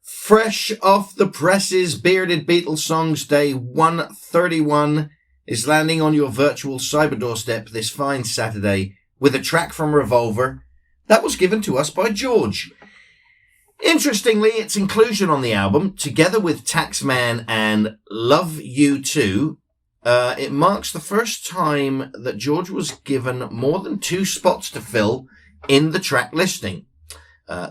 Fresh off the presses, Bearded Beatles Songs Day 131 is landing on your virtual cyber doorstep this fine Saturday with a track from Revolver that was given to us by George. Interestingly, its inclusion on the album, together with Taxman and Love You Too, it marks the first time that George was given more than 2 spots to fill in the track listing.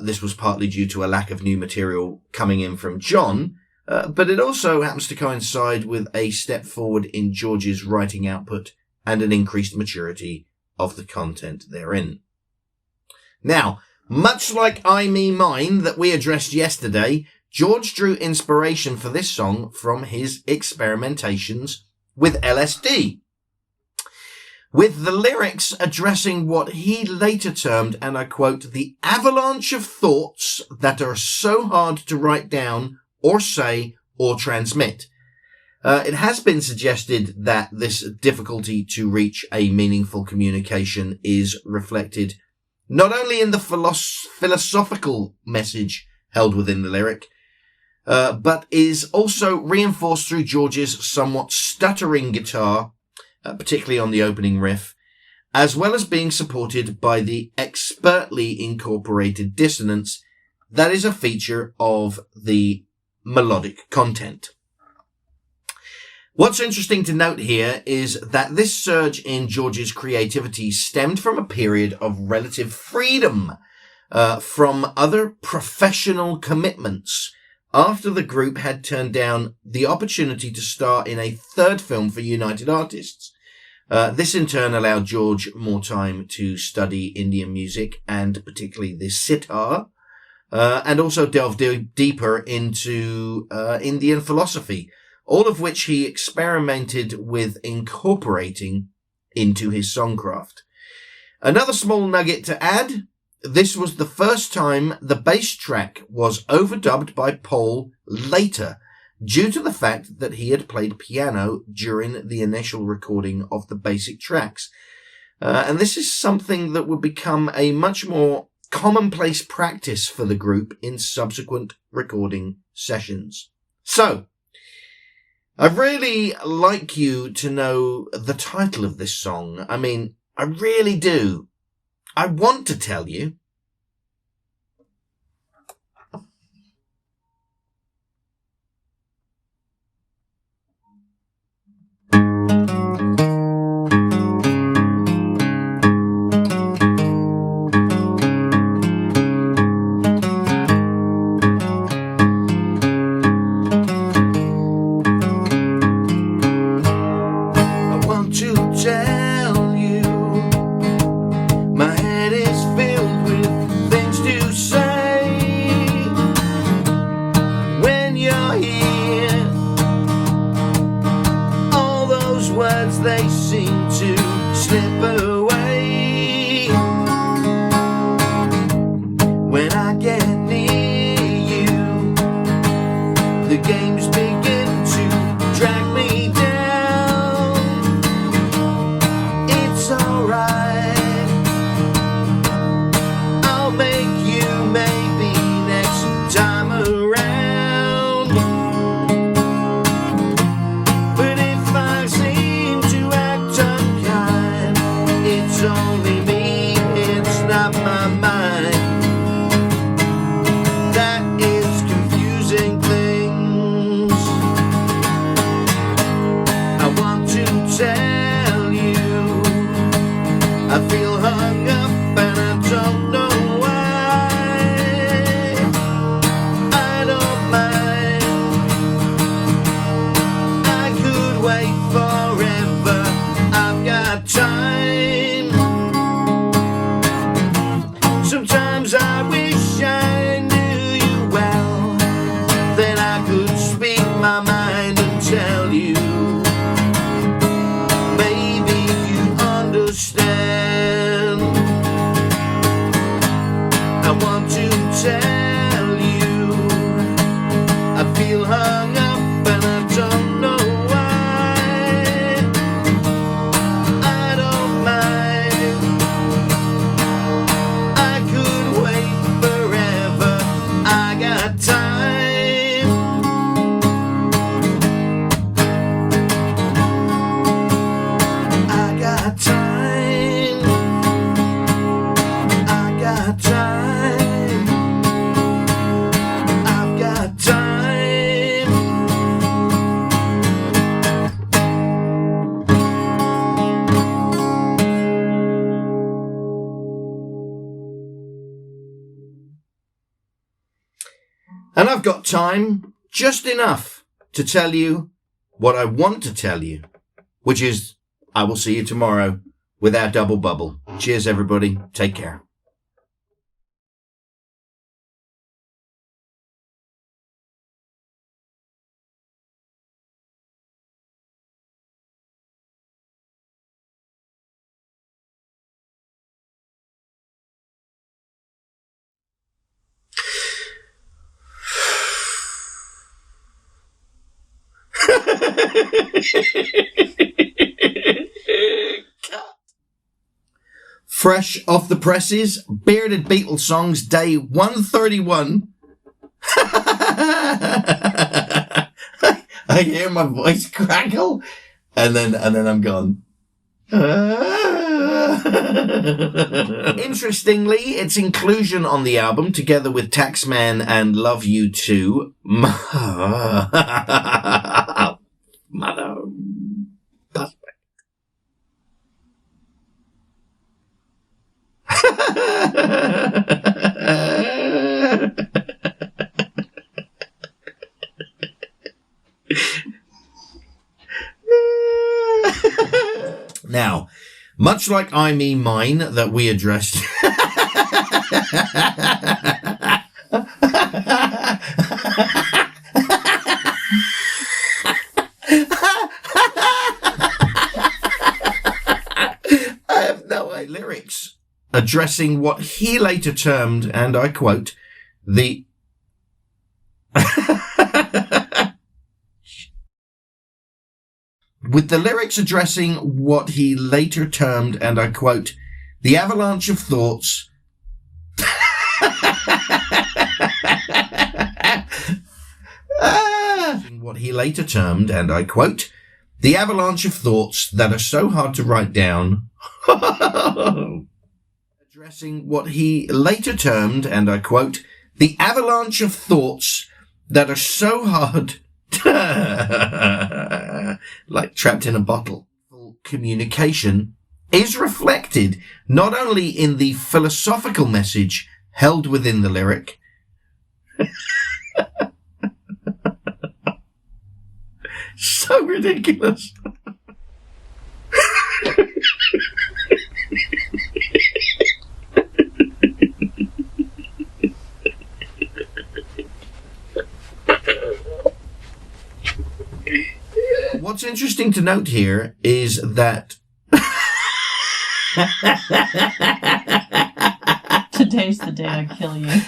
This was partly due to a lack of new material coming in from John, but it also happens to coincide with a step forward in George's writing output and an increased maturity of the content therein. Now, much like I, Me, Mine that we addressed yesterday, George drew inspiration for this song from his experimentations with LSD, with the lyrics addressing what he later termed, and I quote, the avalanche of thoughts that are so hard to write down or say or transmit. It has been suggested that this difficulty to reach a meaningful communication is reflected not only in the philosophical message held within the lyric, but is also reinforced through George's somewhat stuttering guitar, particularly on the opening riff, as well as being supported by the expertly incorporated dissonance that is a feature of the melodic content. What's interesting to note here is that this surge in George's creativity stemmed from a period of relative freedom from other professional commitments after the group had turned down the opportunity to star in a 3rd film for United Artists. This in turn allowed George more time to study Indian music and particularly the sitar, and also delve deeper into Indian philosophy, all of which he experimented with incorporating into his songcraft. Another small nugget to add, this was the first time the bass track was overdubbed by Paul later, due to the fact that he had played piano during the initial recording of the basic tracks. And this is something that would become a much more commonplace practice for the group in subsequent recording sessions. So, I'd really like you to know the title of this song. I mean, I really do. I want to tell you. They seem to slip away when I get near you. The games begin to drag me down. It's alright, I'll make you maybe next time around. But if I see it's only me, it's not my mind that is confusing things. I want to tell you I feel hung up and I don't know why. I don't mind, I could wait forever, I've got time. Sometimes I wish I knew you well, then I could speak my mind and tell you. Maybe you understand. I want to tell you I feel hung up and I don't know why. I don't mind, I could wait forever, I got time. And I've got time, just enough, to tell you what I want to tell you, which is I will see you tomorrow with our double bubble. Cheers, everybody. Take care. Fresh off the presses, Bearded Beatles Songs, day 131. I hear my voice crackle, and then I'm gone. Interestingly, its inclusion on the album, together with Taxman and Love You Too, Mother. Now, much like I Me Mine that we addressed I have no lyrics addressing what he later termed, and I quote, the with the lyrics addressing what he later termed, and I quote, the avalanche of thoughts what he later termed, and I quote, the avalanche of thoughts that are so hard to write down addressing what he later termed, and I quote, the avalanche of thoughts that are so hard like trapped in a bottle. Communication is reflected not only in the philosophical message held within the lyric, so ridiculous. What's interesting to note here is that today's the day I kill you.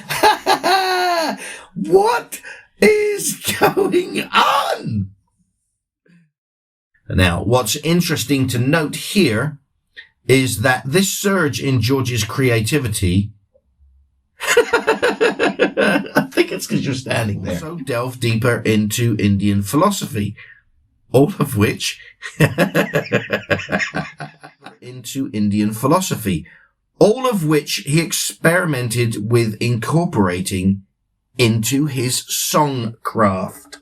What is going on? Now, what's interesting to note here is that this surge in George's creativity I think it's because you're standing there. Also delve deeper into Indian philosophy, all of which he experimented with incorporating into his songcraft.